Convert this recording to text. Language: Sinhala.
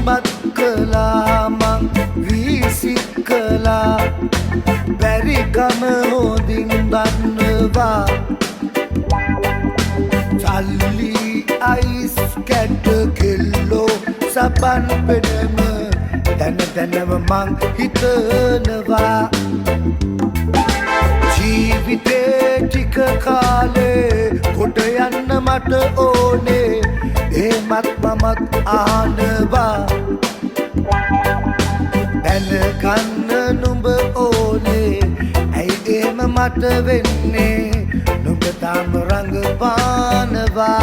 ඉවත් කළා මං වීසික් කළා බැරිකම හොඳින් දන්නවා සල්ලි අයිස් කැට කෙල්ලෝ සබන් පෙනම දැන දැනම මං හිතනවා ජීවිතේ ටික කාලේ කොට යන්න මට ඕනේ එහෙමත් මමත් ආනවා දැනගන්න නුඹ ඕනේ ඇයි එහෙම මට වෙන්නේ නුඹ තාම රඟපානවා